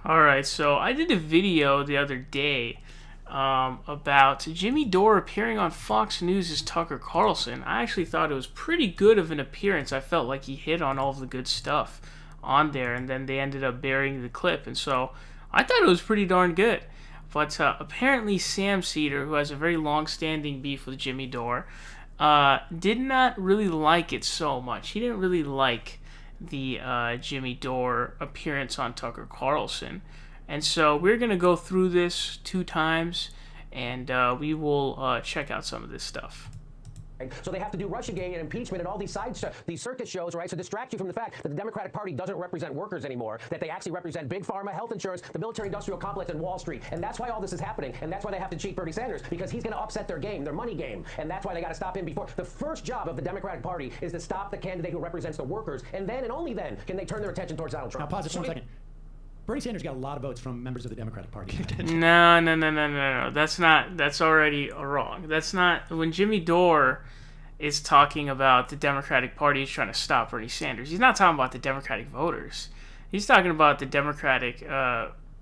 All right, so I did a video the other day about Jimmy Dore appearing on Fox News as Tucker Carlson. I actually thought it was pretty good of an appearance. I felt like he hit on all of the good stuff on there, and then they ended up burying the clip, and so I thought it was pretty darn good. But apparently, Sam Seder, who has a very long-standing beef with Jimmy Dore, did not really like it so much. He didn't really like the Jimmy Dore appearance on Tucker Carlson. And so we're going to go through this 2 times, and we will check out some of this stuff. So they have to do Russiagate and impeachment and all these these circus shows, right? So distract you from the fact that the Democratic Party doesn't represent workers anymore, that they actually represent big pharma, health insurance, the military-industrial complex, and Wall Street. And that's why all this is happening, and that's why they have to cheat Bernie Sanders, because he's going to upset their game, their money game, and that's why they got to stop him before. The first job of the Democratic Party is to stop the candidate who represents the workers, and then and only then can they turn their attention towards Donald Trump. Now pause it for 1 second. Bernie Sanders got a lot of votes from members of the Democratic Party. No. That's already wrong. That's not, when Jimmy Dore is talking about the Democratic Party is trying to stop Bernie Sanders, he's not talking about the Democratic voters. He's talking about the Democratic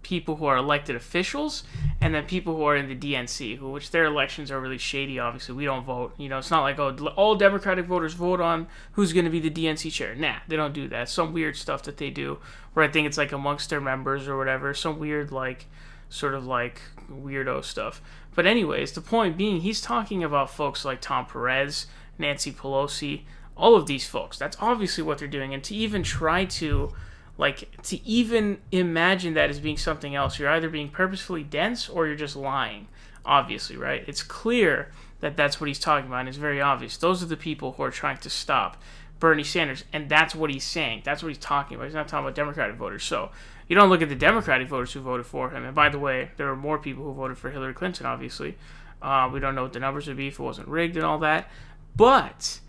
people who are elected officials, and then people who are in the DNC, which their elections are really shady. Obviously, we don't vote. It's not like, oh, all Democratic voters vote on who's going to be the DNC chair. Nah, they don't do that. Some weird stuff that they do, where I think it's like amongst their members or whatever. Some weird, like, sort of like weirdo stuff. But anyways, the point being, he's talking about folks like Tom Perez, Nancy Pelosi, all of these folks. That's obviously what they're doing. And to even try to even imagine that as being something else, you're either being purposefully dense or you're just lying, obviously, right? It's clear that that's what he's talking about, and it's very obvious. Those are the people who are trying to stop Bernie Sanders, and that's what he's saying. That's what he's talking about. He's not talking about Democratic voters. So you don't look at the Democratic voters who voted for him. And by the way, there were more people who voted for Hillary Clinton, obviously. We don't know what the numbers would be if it wasn't rigged and all that. But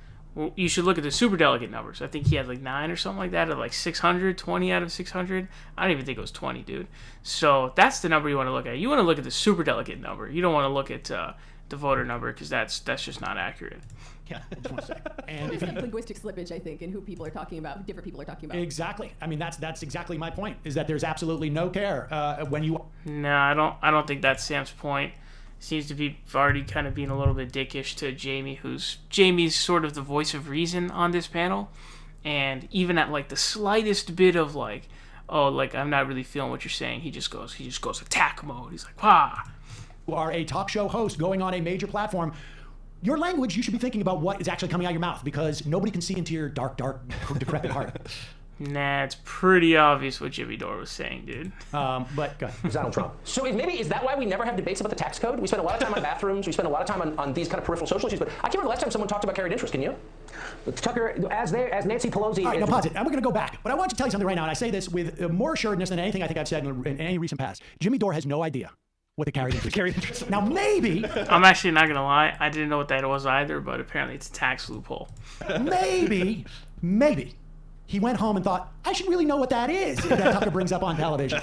you should look at the superdelegate numbers. I think he had like 9 or something like that, or like 600, 20 out of 600. I don't even think it was 20, dude. So that's the number you want to look at. You want to look at the superdelegate number. You don't want to look at the voter number, because that's just not accurate. Yeah, just 1 second. And if you, linguistic slippage, I think, in who people are talking about, who different people are talking about. Exactly. I mean, that's exactly my point. Is that there's absolutely no care when you. No, I don't think that's Sam's point. Seems to be already kind of being a little bit dickish to Jamie, Jamie's sort of the voice of reason on this panel. And even at like the slightest bit of like, oh, like I'm not really feeling what you're saying, he just goes attack mode. He's like, wah. You are a talk show host going on a major platform. Your language, you should be thinking about what is actually coming out of your mouth, because nobody can see into your dark, decrepit heart. Nah, it's pretty obvious what Jimmy Dore was saying, dude. But go ahead. Donald Trump. So is that why we never have debates about the tax code? We spend a lot of time on bathrooms. We spend a lot of time on these kind of peripheral social issues. But I can't remember the last time someone talked about carried interest. Can you? Tucker, as Nancy Pelosi. All right, now pause it. And we're going to go back. But I want to tell you something right now, and I say this with more assuredness than anything I think I've said in any recent past. Jimmy Dore has no idea what the carried interest is. Now, maybe. I'm actually not going to lie. I didn't know what that was either, but apparently it's a tax loophole. Maybe. He went home and thought, I should really know what that is, if that Tucker brings up on television.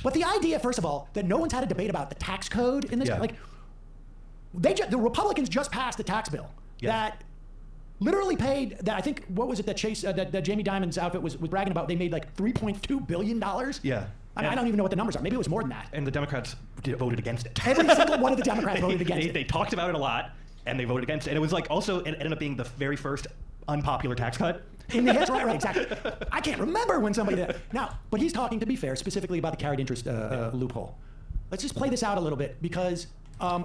But the idea, first of all, that no one's had a debate about the tax code in this, the Republicans just passed a tax bill that literally paid, that I think, what was it that that Jamie Dimon's outfit was bragging about? They made like $3.2 billion. Yeah. I don't even know what the numbers are. Maybe it was more than that. And the Democrats voted against it. Every single one of the Democrats voted against it. They talked about it a lot, and they voted against it. And it was like also, it ended up being the very first unpopular tax cut. That's right, exactly. I can't remember when somebody did. Now, but he's talking, to be fair, specifically about the carried interest loophole. Let's just play this out a little bit, because...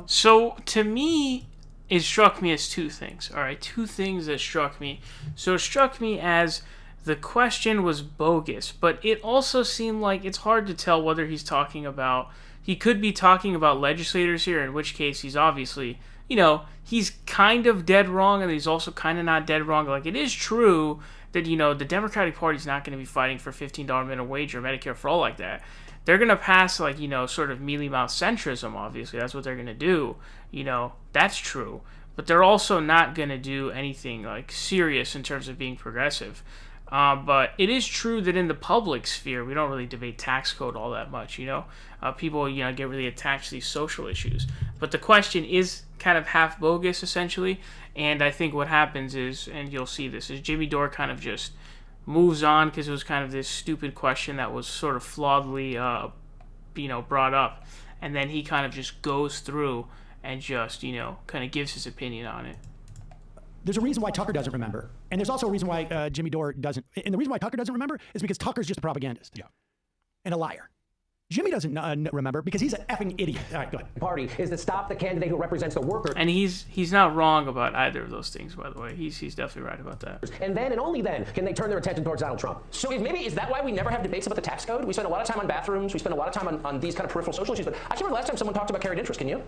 So, to me, it struck me as 2 things. All right, 2 things that struck me. So it struck me as the question was bogus, but it also seemed like it's hard to tell whether he's talking about... He could be talking about legislators here, in which case he's obviously... he's kind of dead wrong, and he's also kind of not dead wrong. Like, it is true that, the Democratic Party's not going to be fighting for $15 minimum wage or Medicare for all like that. They're going to pass, like, sort of mealy-mouthed centrism, obviously. That's what they're going to do. That's true. But they're also not going to do anything, like, serious in terms of being progressive. But it is true that in the public sphere, we don't really debate tax code all that much, People, get really attached to these social issues. But the question is kind of half bogus, essentially. And I think what happens is, and you'll see this, is Jimmy Dore kind of just moves on because it was kind of this stupid question that was sort of flawedly, brought up, and then he kind of just goes through and just, kind of gives his opinion on it. There's a reason why Tucker doesn't remember, and there's also a reason why Jimmy Dore doesn't. And the reason why Tucker doesn't remember is because Tucker's just a propagandist, and a liar. Jimmy doesn't remember because he's an effing idiot. All right, go ahead. Party is to stop the candidate who represents the workers. And he's not wrong about either of those things, by the way. He's definitely right about that. And then and only then can they turn their attention towards Donald Trump. So is that why we never have debates about the tax code? We spend a lot of time on bathrooms. We spend a lot of time on these kind of peripheral social issues. But I can't remember the last time someone talked about carried interest. Can you?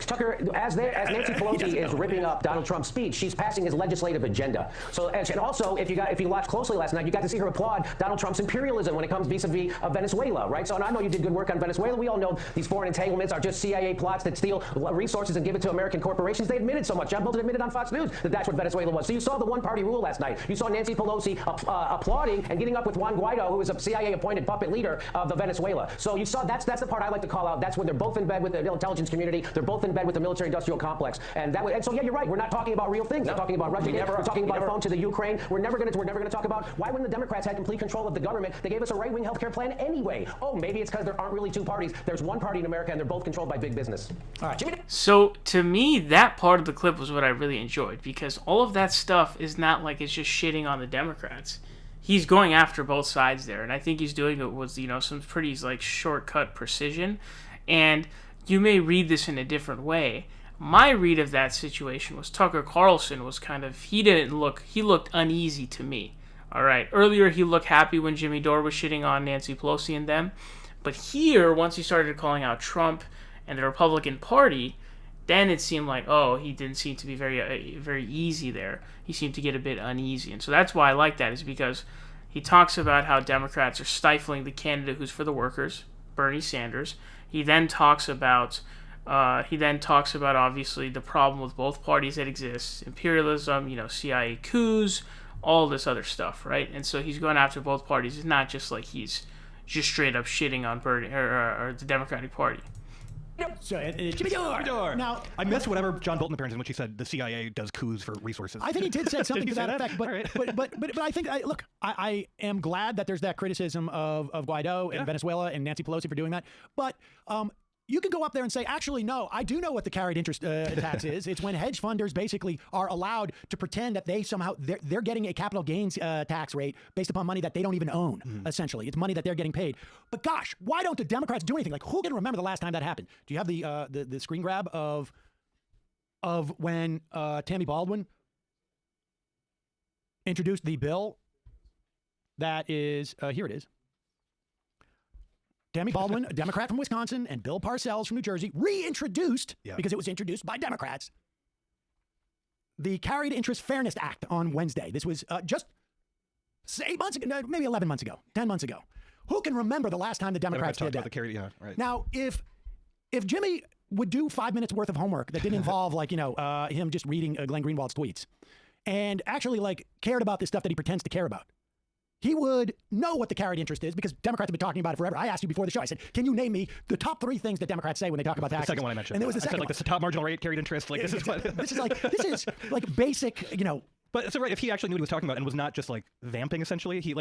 Tucker, as Nancy Pelosi is ripping up Donald Trump's speech, she's passing his legislative agenda. So and also, if you watched closely last night, you got to see her applaud Donald Trump's imperialism when it comes vis-a-vis Venezuela, right? So and I know you did good work on Venezuela. We all know these foreign entanglements are just CIA plots that steal resources and give it to American corporations. They admitted so much. John Bolton admitted on Fox News that that's what Venezuela was. So you saw the one-party rule last night. You saw Nancy Pelosi applauding and getting up with Juan Guaido, who is a CIA-appointed puppet leader of the Venezuela. So you saw that's the part I like to call out. That's when they're both in bed with the intelligence community. They're both in bed with the military-industrial complex. And so yeah, you're right. We're not talking about real things. We're talking about Russia. We're talking about a phone to the Ukraine. We're never going to talk about why when the Democrats had complete control of the government, they gave us a right-wing health care plan anyway. Oh, maybe it's because there aren't really two parties. There's one party in America, and they're both controlled by big business. All right, Jimmy. So to me, that part of the clip was what I really enjoyed, because all of that stuff is not like it's just shitting on the Democrats. He's going after both sides there, and I think he's doing it with some pretty shortcut precision. And you may read this in a different way. My read of that situation was Tucker Carlson was he looked uneasy to me. All right, earlier he looked happy when Jimmy Dore was shitting on Nancy Pelosi and them. But here, once he started calling out Trump and the Republican Party, then it seemed like, he didn't seem to be very easy there. He seemed to get a bit uneasy. And so that's why I like that, is because he talks about how Democrats are stifling the candidate who's for the workers, Bernie Sanders. He then talks about obviously the problem with both parties that exists, imperialism, CIA coups, all this other stuff, right? And so he's going after both parties. It's not just like he's just straight up shitting on Bernie or the Democratic Party. So, Jimmy Dore. Now, I missed whatever John Bolton appearance in which he said the CIA does coups for resources. I think he did say something to that effect. But I think, I am glad that there's that criticism of Guaido and Venezuela and Nancy Pelosi for doing that. But you can go up there and say, actually, no, I do know what the carried interest tax is. It's when hedge funders basically are allowed to pretend that they're getting a capital gains tax rate based upon money that they don't even own, essentially. It's money that they're getting paid. But gosh, why don't the Democrats do anything? Like, who can remember the last time that happened? Do you have the screen grab of when Tammy Baldwin introduced the bill that is, here it is. Tammy Baldwin, a Democrat from Wisconsin, and Bill Parcells from New Jersey reintroduced, because it was introduced by Democrats, the Carried Interest Fairness Act on Wednesday. This was just 8 months ago, maybe 11 months ago, 10 months ago. Who can remember the last time the Democrats did that? The carried, right. Now, if Jimmy would do 5 minutes worth of homework that didn't involve him just reading Glenn Greenwald's tweets and actually cared about this stuff that he pretends to care about, he would know what the carried interest is, because Democrats have been talking about it forever. I asked you before the show. I said, can you name me the top 3 things that Democrats say when they talk about taxes? The second one I mentioned. And there was the second one. I said, the top marginal rate, carried interest. This is basic, But so right, if he actually knew what he was talking about and was not just vamping, essentially,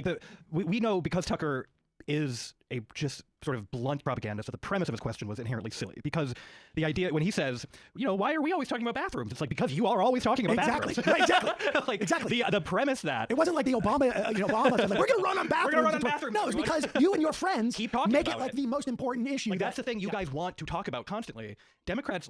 we know, because Tucker is a just sort of blunt propagandist, that the premise of his question was inherently silly, because the idea when he says, why are we always talking about bathrooms? It's because you are always talking about bathrooms. Exactly. The premise that it wasn't like the Obama, Obama said, we're going to run on bathrooms. We're going to run on bathrooms. No, it's because you and your friends keep talking make about it the most important issue. That's the thing you guys want to talk about constantly. Democrats,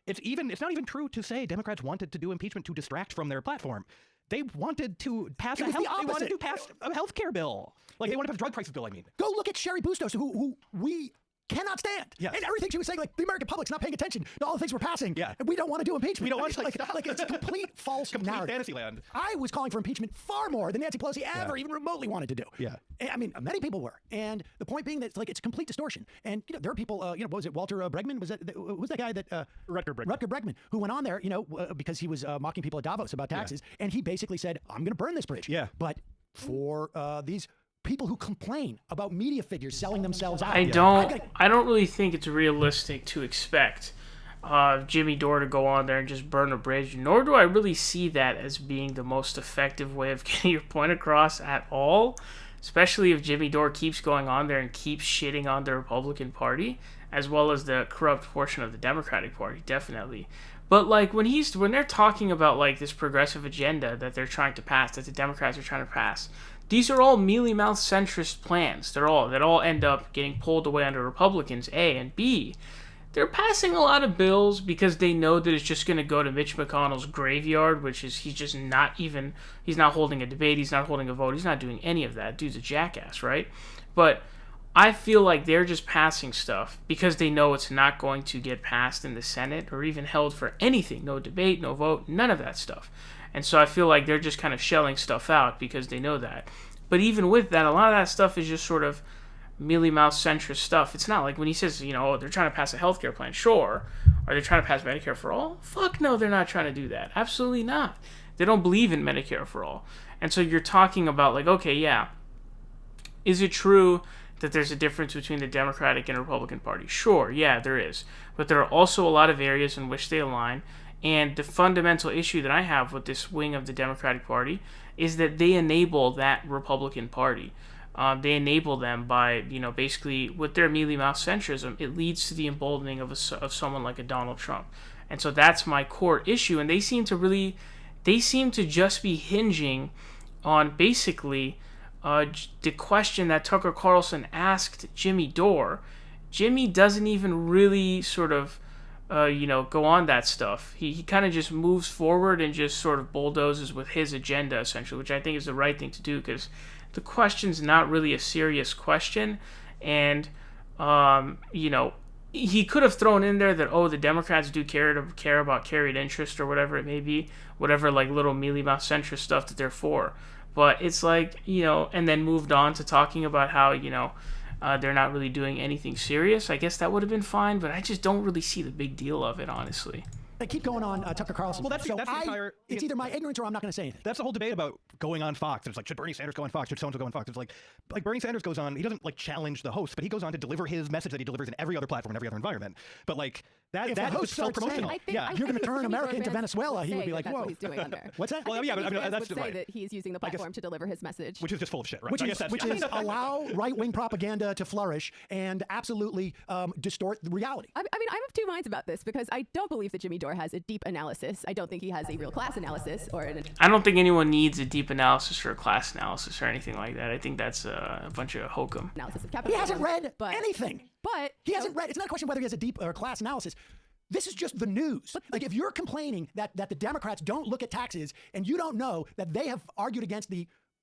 it's not even true to say Democrats wanted to do impeachment to distract from their platform. They wanted to pass a health care bill. They wanted to pass a drug prices bill, Go look at Sherry Bustos, who we cannot stand. Yes. And everything she was saying, the American public's not paying attention to all the things we're passing. Yeah. And we don't want to do impeachment. We don't want to it's a complete false narrative. Fantasy land. I was calling for impeachment far more than Nancy Pelosi ever even remotely wanted to do. Yeah. Many people were. And the point being that it's complete distortion. And there are people, what was it, Walter Bregman? Who's that guy that Rutger Bregman, who went on there, because he was mocking people at Davos about taxes, and he basically said, I'm going to burn this bridge. Yeah. But for these people who complain about media figures selling themselves out. I don't really think it's realistic to expect Jimmy Dore to go on there and just burn a bridge, nor do I really see that as being the most effective way of getting your point across at all, especially if Jimmy Dore keeps going on there and keeps shitting on the Republican Party, as well as the corrupt portion of the Democratic Party, definitely. But like when they're talking about like this progressive agenda that they're trying to pass, that the Democrats are trying to pass, these are all mealy-mouthed centrist plans. That all end up getting pulled away under Republicans, A, and B. They're passing a lot of bills because they know that it's just going to go to Mitch McConnell's graveyard, which is he's not holding a debate, he's not holding a vote, he's not doing any of that. Dude's a jackass, right? But I feel like they're just passing stuff because they know it's not going to get passed in the Senate or even held for anything. No debate, no vote, none of that stuff. And so I feel like they're just kind of shelling stuff out because they know that. But even with that, a lot of that stuff is just sort of mealy-mouthed centrist stuff. It's not like when he says, oh, they're trying to pass a healthcare plan. Sure. Are they trying to pass Medicare for all? Fuck no, they're not trying to do that. Absolutely not. They don't believe in Medicare for all. And so you're talking about like, okay, yeah, is it true that there's a difference between the Democratic and Republican Party? Sure, yeah, there is. But there are also a lot of areas in which they align. And the fundamental issue that I have with this wing of the Democratic Party is that they enable that Republican Party. They enable them by, basically with their mealy-mouthed centrism, it leads to the emboldening of someone like a Donald Trump. And so that's my core issue. And they seem to just be hinging on basically the question that Tucker Carlson asked Jimmy Dore. Jimmy doesn't even really sort of, go on that stuff. He kind of just moves forward and just sort of bulldozes with his agenda, essentially, which I think is the right thing to do because the question's not really a serious question. And, he could have thrown in there that, the Democrats do care about carried interest or whatever it may be, whatever like little mealy-mouthed centrist stuff that they're for. But it's like, and then moved on to talking about how, they're not really doing anything serious. I guess that would have been fine, but I just don't really see the big deal of it, honestly. I keep going on Tucker Carlson. Well, that's the entire... It's either my ignorance or I'm not going to say anything. That's the whole debate about going on Fox. It's like, should Bernie Sanders go on Fox? Should so-and-so go on Fox? It's like Bernie Sanders goes on, he doesn't challenge the host, but he goes on to deliver his message that he delivers in every other platform, in every other environment. But that is self-promotional. You're going to turn America into Venezuela. He would be like, whoa. What he's doing on there. What's that? Well, yeah, but that's would say that he's using the platform to deliver his message. Which is just full of shit, right? Which is allow right-wing propaganda to flourish and absolutely distort the reality. I'm of two minds about this because I don't believe that Jimmy Dore has a deep analysis. I don't think he has a real class analysis I don't think anyone needs a deep analysis or a class analysis or anything like that. I think that's a bunch of hokum. Analysis of He capitalism. hasn't read anything. But he hasn't read. It's not a question whether he has a deep or class analysis. This is just the news. Like if you're complaining that the Democrats don't look at taxes and you don't know that they have argued against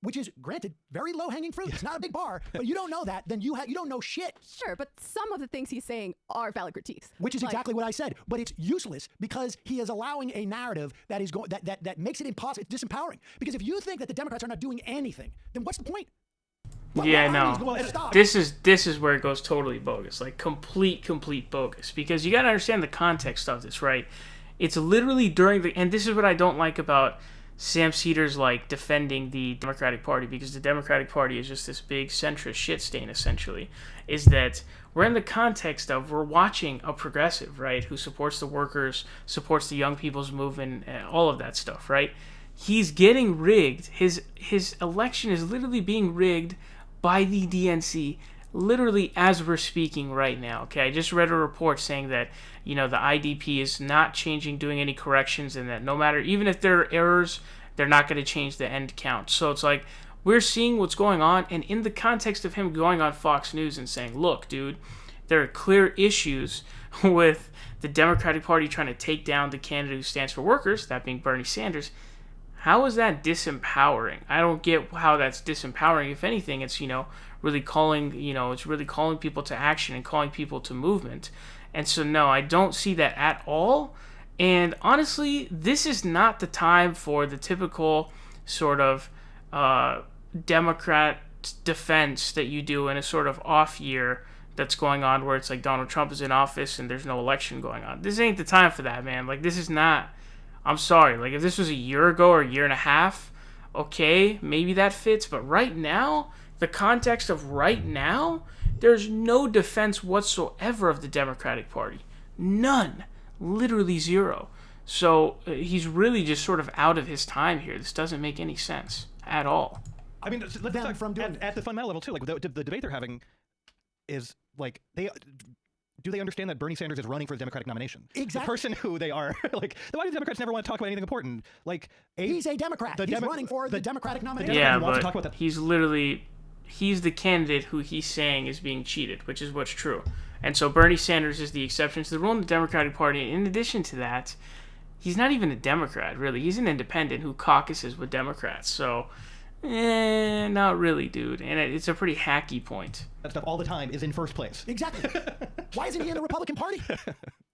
which is, granted, very low-hanging fruit. It's not a big bar, but you don't know that, then you don't know shit. Sure, but some of the things he's saying are valid critiques. Which is exactly what I said. But it's useless because he is allowing a narrative that is that makes it impossible. It's disempowering. Because if you think that the Democrats are not doing anything, then what's the point? This is where it goes totally bogus, like complete bogus. Because you got to understand the context of this, right? It's literally and this is what I don't like about Sam Seder's defending the Democratic Party, because the Democratic Party is just this big centrist shit stain, essentially, is that we're in the context of we're watching a progressive, right, who supports the workers, supports the young people's movement, all of that stuff, right? He's getting rigged. His election is literally being rigged by the DNC, literally as we're speaking right now. Okay, I just read a report saying that the IDP is not doing any corrections, and that no matter, even if there are errors, they're not going to change the end count. So it's like we're seeing what's going on, and in the context of him going on Fox News and saying, look, dude, there are clear issues with the Democratic Party trying to take down the candidate who stands for workers, that being Bernie Sanders. How is that disempowering? I don't get how that's disempowering. If anything, it's really calling people to action and calling people to movement. And so no, I don't see that at all. And honestly, this is not the time for the typical sort of Democrat defense that you do in a sort of off year that's going on, where it's like Donald Trump is in office and there's no election going on. This ain't the time for that, man. This is not. I'm sorry. If this was a year ago or a year and a half, okay, maybe that fits. But right now, the context of right now, there's no defense whatsoever of the Democratic Party. None. Literally zero. So he's really just sort of out of his time here. This doesn't make any sense at all. I mean, let's talk from at the fundamental level too. Like the debate they're having is like do they understand that Bernie Sanders is running for the Democratic nomination? Exactly. The person who they are, like, why do the Democrats never want to talk about anything important? Like, he's a Democrat. He's running for the Democratic nomination. Yeah, wants but to talk about that. he's the candidate who he's saying is being cheated, which is what's true. And so Bernie Sanders is the exception to the rule in the Democratic Party. In addition to that, he's not even a Democrat, really. He's an independent who caucuses with Democrats. So, not really, dude. And it's a pretty hacky point. That stuff all the time is in first place. Exactly. Why isn't he in the Republican Party?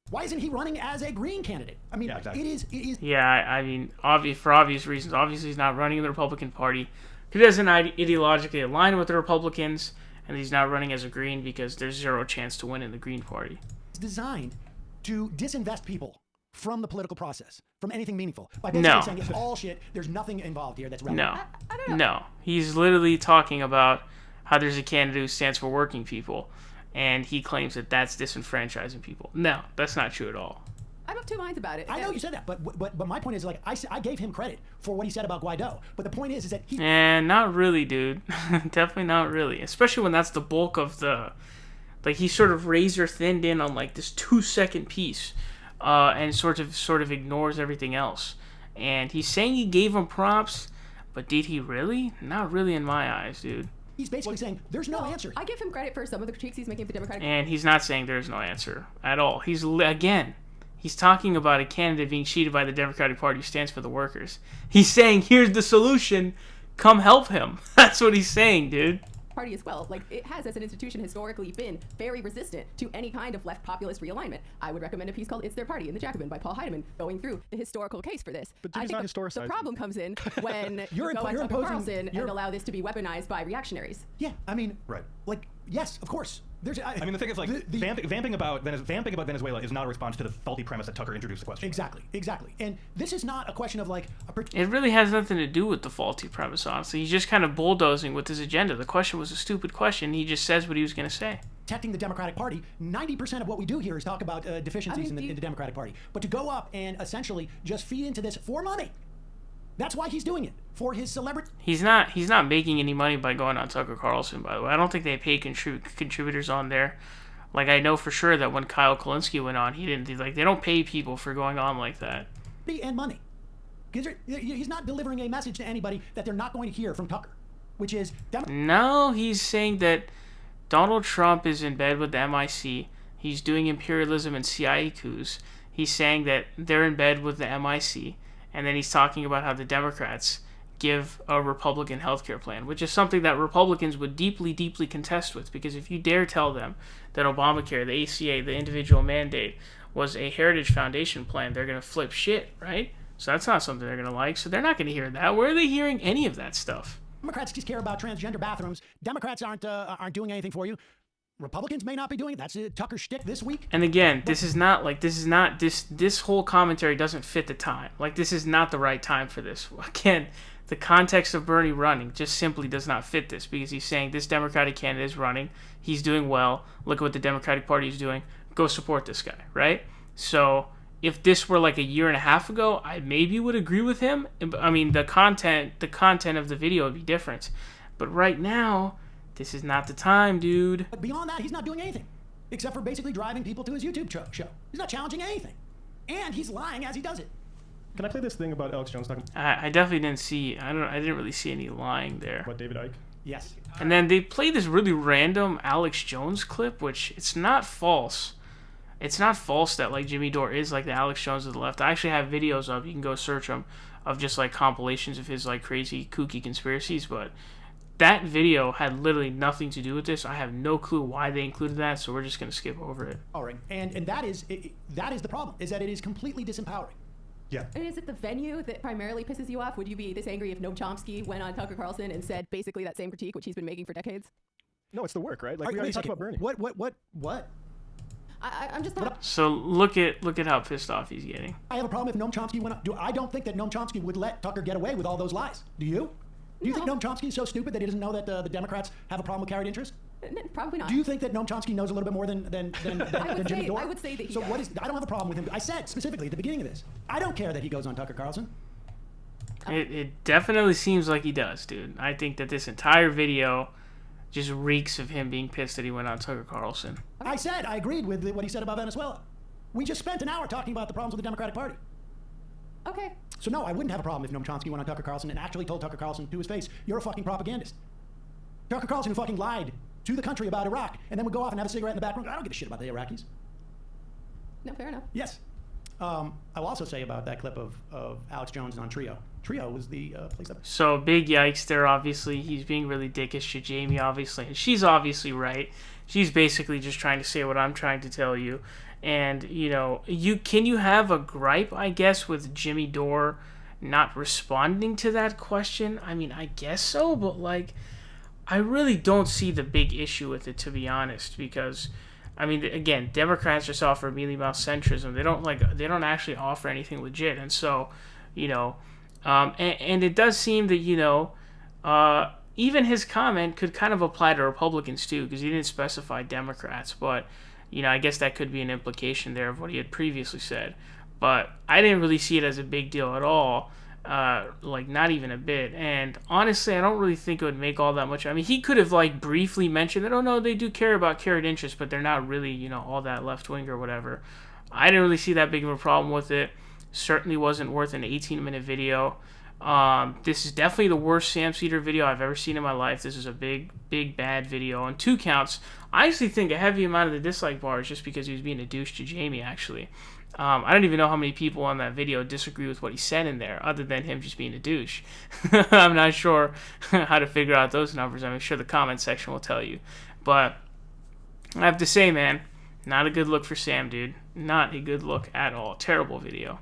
Why isn't he running as a Green candidate? I mean, exactly. it is. Yeah, I mean, for obvious reasons. Obviously, he's not running in the Republican Party. He doesn't ideologically align with the Republicans, and he's not running as a Green because there's zero chance to win in the Green Party. It's designed to disinvest people from the political process, from anything meaningful, by basically saying it's all shit. There's nothing involved here that's relevant. No. He's literally talking about how there's a candidate who stands for working people, and he claims that that's disenfranchising people. No, that's not true at all. I'm of two minds about it. I know you said that, but my point is, like, I gave him credit for what he said about Guaido, but the point is that he... Not really, dude. Definitely not really. Especially when that's the bulk of the... Like, he sort of razor-thinned in on, like, this 2-second piece, and sort of ignores everything else. And he's saying he gave him props, but did he really? Not really in my eyes, dude. He's basically saying there's no answer. I give him credit for some of the critiques he's making of the Democratic Party. And he's not saying there's no answer at all. He's talking about a candidate being cheated by the Democratic Party who stands for the workers. He's saying, here's the solution. Come help him. That's what he's saying, dude. Party as well. Like, it has as an institution historically been very resistant to any kind of left populist realignment. I would recommend a piece called It's Their Party in the Jacobin by Paul Heidemann, going through the historical case for this. But Jimmy's not historicizing. The problem comes in when You're you go on imposing- Tucker Carlson and allow this to be weaponized by reactionaries. Yeah, I mean, Right. Like, yes, of course. I mean, the thing is, like, vamping about Venezuela is not a response to the faulty premise that Tucker introduced the question. Exactly. And this is not a question of, like, It really has nothing to do with the faulty premise, honestly. He's just kind of bulldozing with his agenda. The question was a stupid question. He just says what he was going to say. protecting the Democratic Party. 90% of what we do here is talk about deficiencies in the Democratic Party. But to go up and essentially just feed into this for money, that's why he's doing it. For his celebrity. He's not making any money by going on Tucker Carlson, by the way. I don't think they pay contributors on there. Like, I know for sure that when Kyle Kulinski went on, they don't pay people for going on like that. And money. He's not delivering a message to anybody that they're not going to hear from Tucker, which is... No, he's saying that Donald Trump is in bed with the MIC. He's doing imperialism and CIA coups. He's saying that they're in bed with the MIC. And then he's talking about how the Democrats give a Republican healthcare plan, which is something that Republicans would deeply, deeply contest with, because if you dare tell them that Obamacare, the ACA, the individual mandate, was a Heritage Foundation plan, they're going to flip shit, right? So that's not something they're going to like, so they're not going to hear that. Where are they hearing any of that stuff? Democrats just care about transgender bathrooms. Democrats aren't doing anything for you. Republicans may not be doing it. That's Tucker's shtick this week. And again, this whole commentary doesn't fit the time. Like, this is not the right time for this. Again, the context of Bernie running just simply does not fit this, because he's saying this Democratic candidate is running. He's doing well. Look at what the Democratic Party is doing. Go support this guy, right? So if this were like a year and a half ago, I maybe would agree with him. I mean, the content of the video would be different. But right now, this is not the time, dude. But beyond that, he's not doing anything, except for basically driving people to his YouTube show. He's not challenging anything. And he's lying as he does it. Can I play this thing about Alex Jones talking I definitely didn't see, I didn't really see any lying there. about David Icke? Yes. And then they play this really random Alex Jones clip, which it's not false. It's not false that, like, Jimmy Dore is like the Alex Jones of the left. I actually have videos of, you can go search them, of just like compilations of his like crazy kooky conspiracies, but that video had literally nothing to do with this. I have no clue why they included that, so we're just going to skip over it. All right. And that is the problem, is that it is completely disempowering. Yeah. And is it the venue that primarily pisses you off? Would you be this angry if Noam Chomsky went on Tucker Carlson and said basically that same critique, which he's been making for decades? No, it's the work, right? Like, All we right, already wait a talked second. about Bernie. What? I'm just not... So look at how pissed off he's getting. I have a problem if Noam Chomsky went up. I don't think that Noam Chomsky would let Tucker get away with all those lies. Do you? Do you think Noam Chomsky is so stupid that he doesn't know that the Democrats have a problem with carried interest? Probably not. Do you think that Noam Chomsky knows a little bit more than Jimmy Dore? I would say that he So does. what is? I don't have a problem with him. I said specifically at the beginning of this, I don't care that he goes on Tucker Carlson. It definitely seems like he does, dude. I think that this entire video just reeks of him being pissed that he went on Tucker Carlson. I said I agreed with what he said about Venezuela. We just spent an hour talking about the problems with the Democratic Party. Okay. So no, I wouldn't have a problem if Noam Chomsky went on Tucker Carlson and actually told Tucker Carlson to his face, "You're a fucking propagandist." Tucker Carlson who fucking lied to the country about Iraq and then would go off and have a cigarette in the back room. I don't give a shit about the Iraqis. No, fair enough. Yes. I will also say about that clip of Alex Jones on Trio. Trio was the place that... So big yikes there, obviously. He's being really dickish to Jamie, obviously. And she's obviously right. She's basically just trying to say what I'm trying to tell you. And, you know, can you have a gripe, I guess, with Jimmy Dore not responding to that question? I mean, I guess so, but, like, I really don't see the big issue with it, to be honest, because... I mean, again, Democrats just offer mealy mouth centrism. They don't actually offer anything legit, and so, you know, and it does seem that, you know, even his comment could kind of apply to Republicans too, because he didn't specify Democrats, but, you know, I guess that could be an implication there of what he had previously said. But I didn't really see it as a big deal at all. Like, not even a bit. And honestly, I don't really think it would make all that much. I mean, he could have, like, briefly mentioned that, oh no, they do care about carried interest, but they're not really, you know, all that left-wing or whatever. I didn't really see that big of a problem with it. Certainly wasn't worth an 18-minute video. This is definitely the worst Sam Seder video I've ever seen in my life. This is a big, big, bad video. On 2 counts, I actually think a heavy amount of the dislike bar is just because he was being a douche to Jamie, actually. I don't even know how many people on that video disagree with what he said in there, other than him just being a douche. I'm not sure how to figure out those numbers. I'm sure the comment section will tell you. But I have to say, man, not a good look for Sam, dude. Not a good look at all. Terrible video.